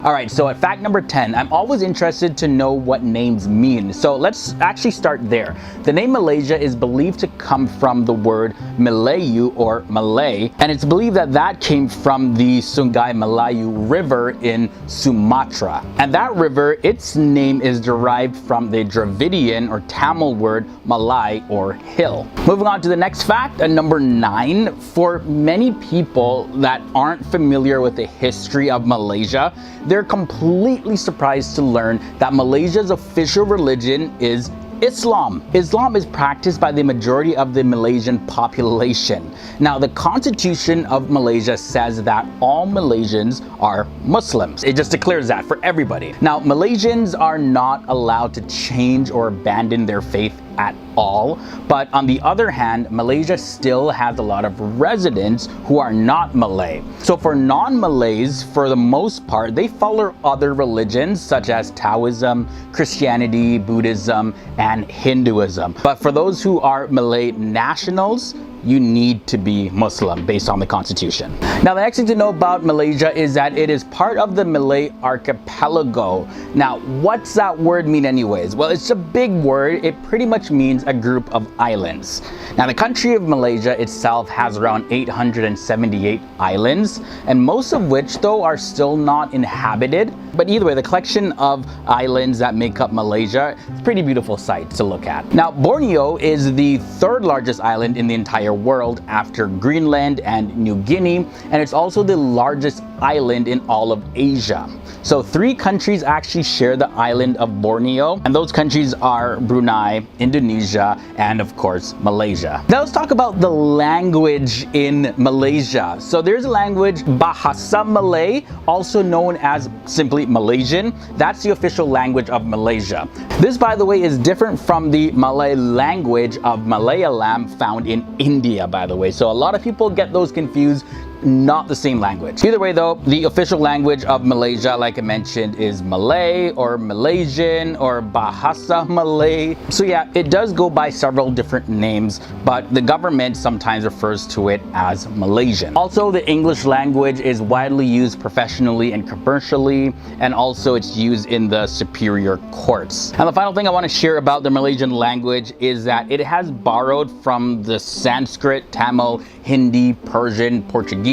All right, so at fact number 10, I'm always interested to know what names mean. So let's actually start there. The name Malaysia is believed to come from the word Melayu or Malay, and it's believed that that came from the Sungai Melayu River in Sumatra. And that river, its name is derived from the Dravidian or Tamil word Malay or hill. Moving on to the next fact, at number 9, for many people that aren't familiar with the history of Malaysia, they're completely surprised to learn that Malaysia's official religion is Islam. Islam is practiced by the majority of the Malaysian population. Now, the Constitution of Malaysia says that all Malaysians are Muslims. It just declares that for everybody. Now, Malaysians are not allowed to change or abandon their faith at all, but on the other hand, Malaysia still has a lot of residents who are not Malay. So for non-Malays, for the most part, they follow other religions such as Taoism, Christianity, Buddhism, and Hinduism. But for those who are Malay nationals, you need to be Muslim based on the constitution. Now, the next thing to know about Malaysia is that it is part of the Malay archipelago. Now, what's that word mean anyways? Well, it's a big word. It pretty much means a group of islands. Now, the country of Malaysia itself has around 878 islands, and most of which though are still not inhabited. But either way, the collection of islands that make up Malaysia is a pretty beautiful sight to look at. Now, Borneo is the third largest island in the entire world after Greenland and New Guinea, and it's also the largest island in all of Asia. So 3 countries actually share the island of Borneo, and those countries are Brunei, Indonesia, and of course Malaysia. Now let's talk about the language in Malaysia. So there's a language, Bahasa Malay, also known as simply Malaysian. That's the official language of Malaysia. This, by the way, is different from the Malay language of Malayalam found in India, by the way. So a lot of people get those confused. Not the same language. Either way though, the official language of Malaysia, like I mentioned, is Malay or Malaysian or Bahasa Malay. So yeah, it does go by several different names, but the government sometimes refers to it as Malaysian. Also, the English language is widely used professionally and commercially, and also it's used in the superior courts. And the final thing I want to share about the Malaysian language is that it has borrowed from the Sanskrit, Tamil, Hindi, Persian, Portuguese,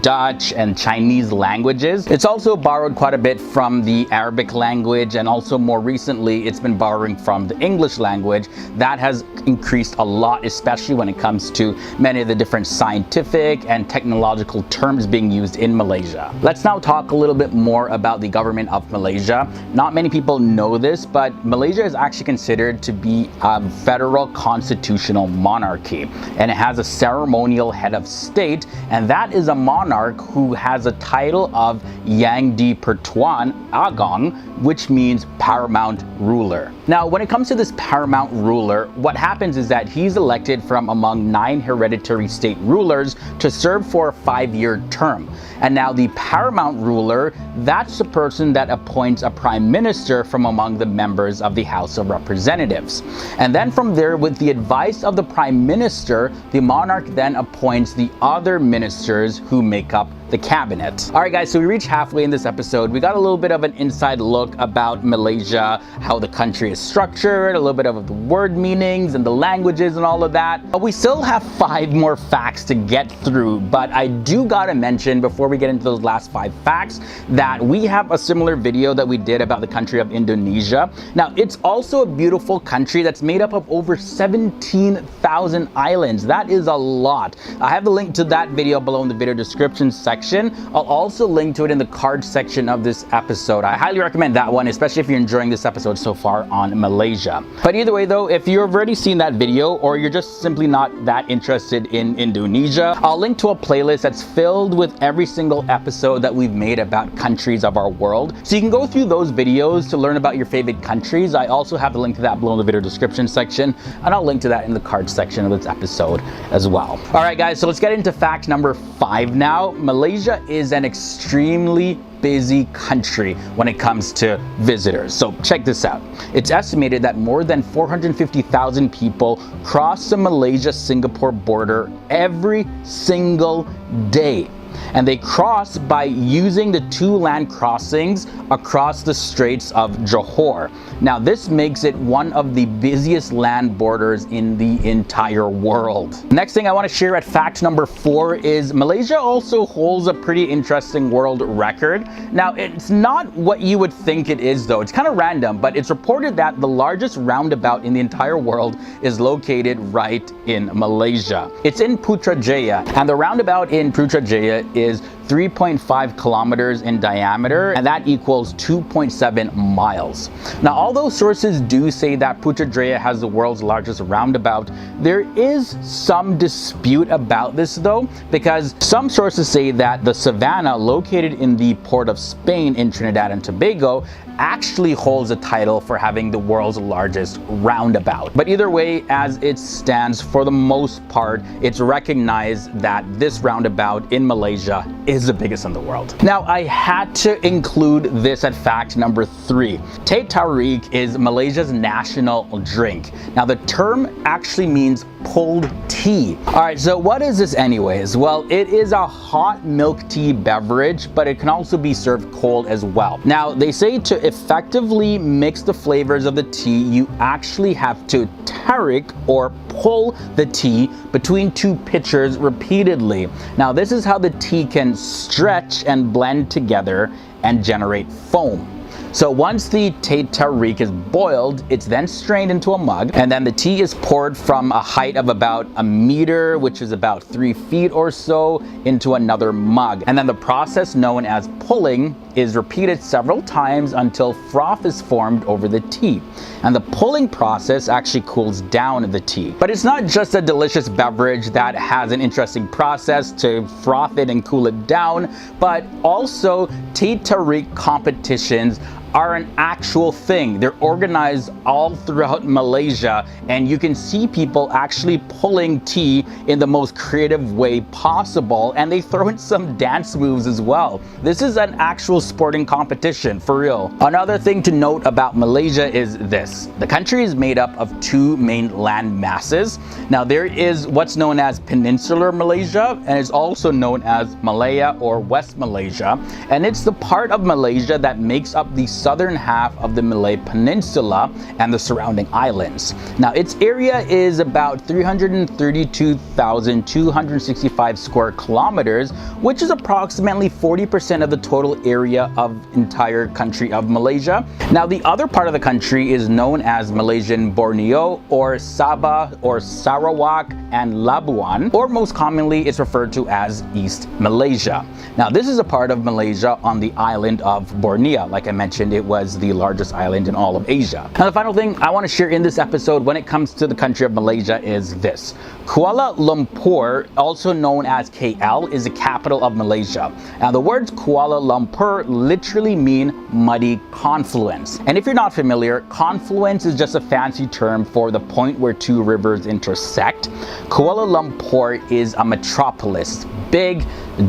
Dutch, and Chinese languages. It's also borrowed quite a bit from the Arabic language, and also more recently it's been borrowing from the English language. That has increased a lot, especially when it comes to many of the different scientific and technological terms being used in Malaysia. Let's now talk a little bit more about the government of Malaysia. Not many people know this, but Malaysia is actually considered to be a federal constitutional monarchy, and it has a ceremonial head of state, and that is a monarch who has a title of Yang di Pertuan Agong, which means paramount ruler. Now, when it comes to this paramount ruler, what happens is that he's elected from among 9 hereditary state rulers to serve for a 5-year term. And now the paramount ruler, that's the person that appoints a prime minister from among the members of the House of Representatives. And then from there, with the advice of the prime minister, the monarch then appoints the other ministers who make up the cabinet. All right, guys, so we reached halfway in this episode. We got a little bit of an inside look about Malaysia, how the country is structured, a little bit of the word meanings and the languages and all of that. But we still have 5 more facts to get through. But I do gotta mention, before we get into those last 5 facts, that we have a similar video that we did about the country of Indonesia. Now, it's also a beautiful country that's made up of over 17,000 islands. That is a lot. I have the link to that video below in the video description section. I'll also link to it in the card section of this episode. I highly recommend that one, especially if you're enjoying this episode so far on Malaysia. But either way though, if you've already seen that video or you're just simply not that interested in Indonesia, I'll link to a playlist that's filled with every single episode that we've made about countries of our world. So you can go through those videos to learn about your favorite countries. I also have the link to that below in the video description section, and I'll link to that in the card section of this episode as well. All right, guys, so let's get into fact number 5 now. Malaysia is an extremely busy country when it comes to visitors. So check this out. It's estimated that more than 450,000 people cross the Malaysia-Singapore border every single day. and they cross by using the two land crossings across the Straits of Johor. Now this makes it one of the busiest land borders in the entire world. Next thing I want to share at fact number 4 is Malaysia also holds a pretty interesting world record. Now it's not what you would think it is though. It's kind of random, but it's reported that the largest roundabout in the entire world is located right in Malaysia. It's in Putrajaya, and the roundabout in Putrajaya is 3.5 kilometers in diameter, and that equals 2.7 miles. Now, although sources do say that Putrajaya has the world's largest roundabout, there is some dispute about this though, because some sources say that the Savannah, located in the port of Spain in Trinidad and Tobago, actually holds a title for having the world's largest roundabout. But either way, as it stands, for the most part, it's recognized that this roundabout in Malaysia is the biggest in the world. Now, I had to include this at fact number 3. Teh Tarik is Malaysia's national drink. Now, the term actually means pulled tea. Alright, so what is this anyways? Well, it is a hot milk tea beverage, but it can also be served cold as well. Now, they say to effectively mix the flavors of the tea, you actually have to tarik, or pull the tea between two pitchers repeatedly. Now, this is how the tea can stretch and blend together and generate foam. So once the Teh Tarik is boiled, it's then strained into a mug, and then the tea is poured from a height of about a meter, which is about 3 feet or so, into another mug. And then the process known as pulling is repeated several times until froth is formed over the tea. And the pulling process actually cools down the tea. But it's not just a delicious beverage that has an interesting process to froth it and cool it down, but also Teh Tarik competitions are an actual thing. They're organized all throughout Malaysia, and you can see people actually pulling tea in the most creative way possible, and they throw in some dance moves as well. This is an actual sporting competition, for real. Another thing to note about Malaysia is this. The country is made up of 2 main land masses. Now, there is what's known as Peninsular Malaysia, and it's also known as Malaya or West Malaysia, and it's the part of Malaysia that makes up the southern half of the Malay Peninsula and the surrounding islands. Now, its area is about 332,265 square kilometers, which is approximately 40% of the total area of entire country of Malaysia. Now, the other part of the country is known as Malaysian Borneo, or Sabah, or Sarawak, and Labuan, or most commonly it's referred to as East Malaysia. Now, this is a part of Malaysia on the island of Borneo. Like I mentioned, it was the largest island in all of Asia. Now, the final thing I want to share in this episode when it comes to the country of Malaysia is this. Kuala Lumpur, also known as KL, is the capital of Malaysia. Now, the words Kuala Lumpur literally mean muddy confluence. And if you're not familiar, confluence is just a fancy term for the point where 2 rivers intersect. Kuala Lumpur is a metropolis, big,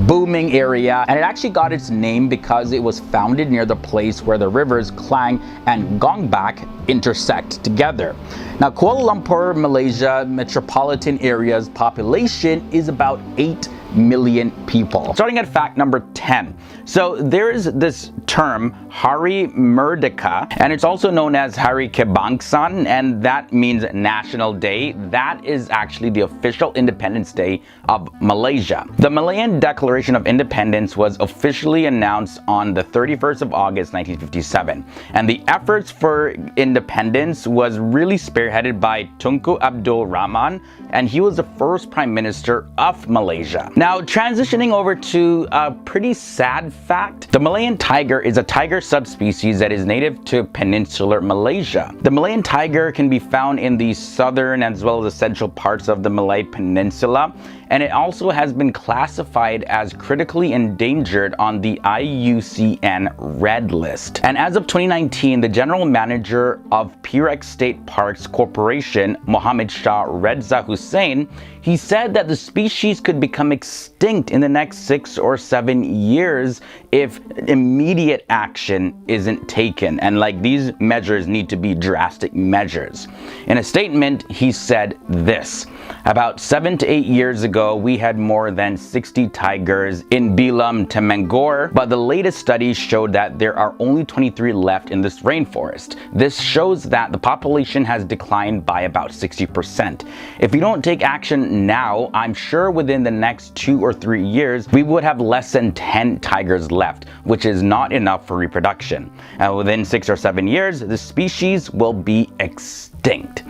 booming area, and it actually got its name because it was founded near the place where the rivers Klang and Gongbak intersect together. Now, Kuala Lumpur, Malaysia metropolitan area's population is about 8 million people. Starting at fact number 10. So there is this term, Hari Merdeka, and it's also known as Hari Kebangsaan, and that means National Day. That is actually the official Independence Day of Malaysia. The Malayan Declaration of Independence was officially announced on the 31st of August 1957, and the efforts for independence was really spearheaded by Tunku Abdul Rahman, and he was the first Prime Minister of Malaysia. Now, transitioning over to a pretty sad fact, the Malayan tiger is a tiger subspecies that is native to peninsular Malaysia. The Malayan tiger can be found in the southern as well as the central parts of the Malay Peninsula, and it also has been classified as critically endangered on the IUCN Red List. And as of 2019, the general manager of Perak State Parks Corporation, Mohammed Shah Reza Hussain, he said that the species could become extinct extinct in the next 6 or 7 years if immediate action isn't taken. And like, these measures need to be drastic measures. In a statement, he said this: about 7 to 8 years ago, we had more than 60 tigers in Bilam Temangor, but the latest studies showed that there are only 23 left in this rainforest. This shows that the population has declined by about 60%. If we don't take action now, I'm sure within the next 2 or 3 years, we would have less than 10 tigers left, which is not enough for reproduction. And within 6 or 7 years, the species will be extinct.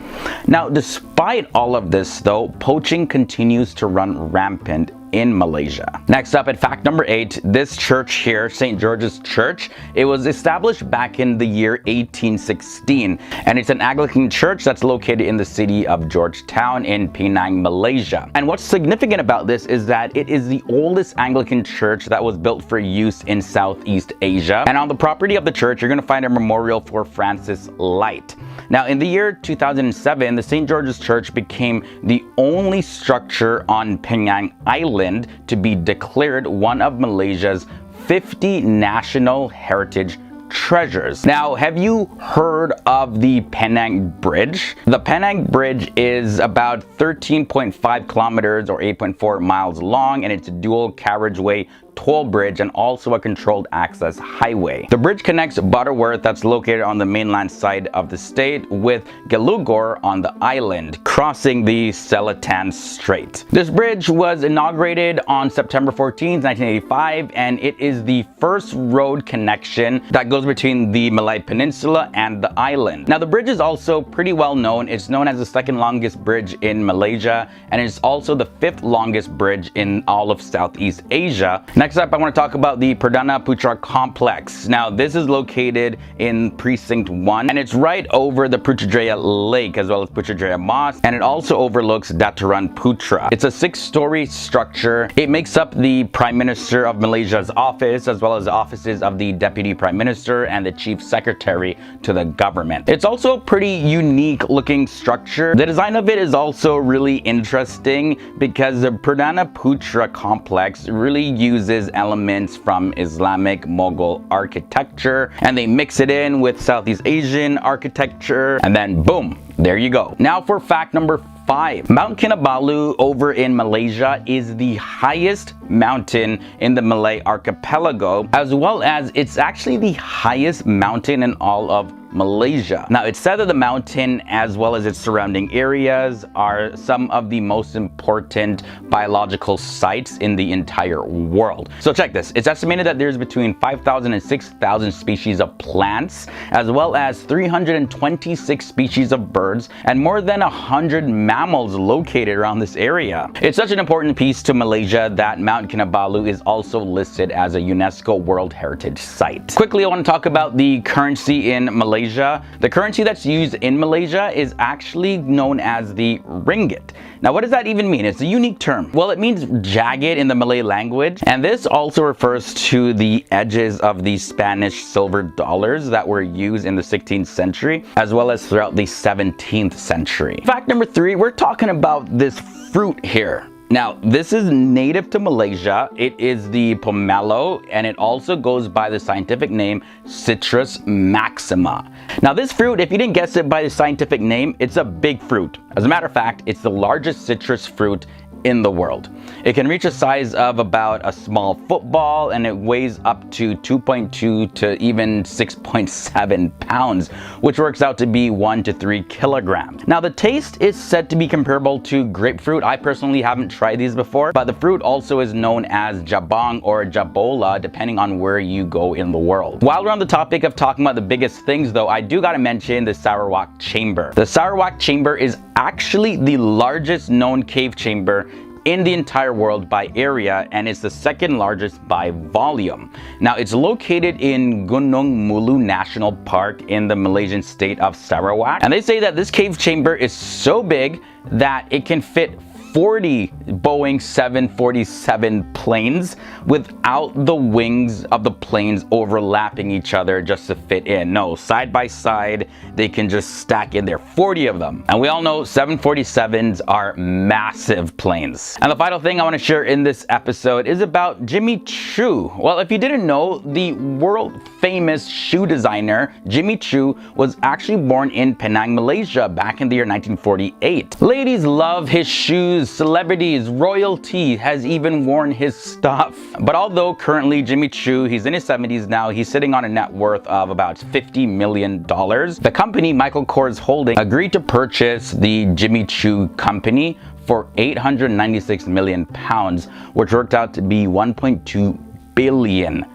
Now, despite all of this though, poaching continues to run rampant in Malaysia. Next up, at fact number 8, this church here, St. George's Church, it was established back in the year 1816, and it's an Anglican church that's located in the city of Georgetown in Penang, Malaysia. And what's significant about this is that it is the oldest Anglican church that was built for use in Southeast Asia. And on the property of the church, you're going to find a memorial for Francis Light. Now, in the year 2007, the St. George's Church became the only structure on Penang Island to be declared one of Malaysia's 50 National Heritage Treasures. Now, have you heard of the Penang Bridge? The Penang Bridge is about 13.5 kilometers or 8.4 miles long, and it's a dual carriageway toll bridge and also a controlled access highway. The bridge connects Butterworth, that's located on the mainland side of the state, with Gelugor on the island, crossing the Selatan Strait. This bridge was inaugurated on September 14, 1985, and it is the first road connection that goes between the Malay Peninsula and the island. Now, the bridge is also pretty well known. It's known as the second longest bridge in Malaysia, and it's also the 5th longest bridge in all of Southeast Asia. Next up, I want to talk about the Perdana Putra Complex. Now, this is located in Precinct 1, and it's right over the Putrajaya Lake as well as Putrajaya Mosque, and it also overlooks Dataran Putra. It's a 6-story structure. It makes up the Prime Minister of Malaysia's office as well as the offices of the Deputy Prime Minister and the Chief Secretary to the government. It's also a pretty unique looking structure. The design of it is also really interesting because the Perdana Putra Complex really uses elements from Islamic Mughal architecture, and they mix it in with Southeast Asian architecture, and then boom, there you go. Now for fact number 5. Mount Kinabalu over in Malaysia is the highest mountain in the Malay archipelago, as well as it's actually the highest mountain in all of Malaysia. Now, it's said that the mountain as well as its surrounding areas are some of the most important biological sites in the entire world. So check this. It's estimated that there's between 5,000 and 6,000 species of plants, as well as 326 species of birds, and more than 100 mammals located around this area. It's such an important piece to Malaysia that Mount Kinabalu is also listed as a UNESCO World Heritage Site. Quickly, I want to talk about the currency in Malaysia. The currency that's used in Malaysia is actually known as the ringgit. Now, what does that even mean? It's a unique term. Well, it means jagged in the Malay language, and this also refers to the edges of the Spanish silver dollars that were used in the 16th century, as well as throughout the 17th century. Fact number 3, we're talking about this fruit here. Now, this is native to Malaysia. It is the pomelo, and it also goes by the scientific name Citrus maxima. Now, this fruit, if you didn't guess it by the scientific name, it's a big fruit. As a matter of fact, it's the largest citrus fruit in the world. It can reach a size of about a small football, and it weighs up to 2.2 to even 6.7 pounds, which works out to be 1 to 3 kilograms. Now, the taste is said to be comparable to grapefruit. I personally haven't tried these before, but the fruit also is known as jabang or jabola, depending on where you go in the world. While we're on the topic of talking about the biggest things though, I do gotta mention the Sarawak Chamber. The Sarawak Chamber is actually the largest known cave chamber in the entire world by area, and it's the second largest by volume. Now, it's located in Gunung Mulu National Park in the Malaysian state of Sarawak, and they say that this cave chamber is so big that it can fit 40 Boeing 747 planes without the wings of the planes overlapping each other just to fit in. No, side by side, they can just stack in there, 40 of them. And we all know 747s are massive planes. And the final thing I want to share in this episode is about Jimmy Choo. Well, if you didn't know, the world famous shoe designer Jimmy Choo was actually born in Penang, Malaysia back in the year 1948. Ladies love his shoes, celebrities, royalty has even worn his stuff. But although currently Jimmy Choo, he's in his 70s now, he's sitting on a net worth of about $50 million. The company Michael Kors Holding agreed to purchase the Jimmy Choo company for 896 million pounds, which worked out to be $1.2 billion.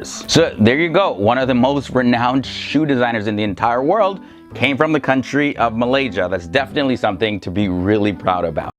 So there you go. One of the most renowned shoe designers in the entire world came from the country of Malaysia. That's definitely something to be really proud about.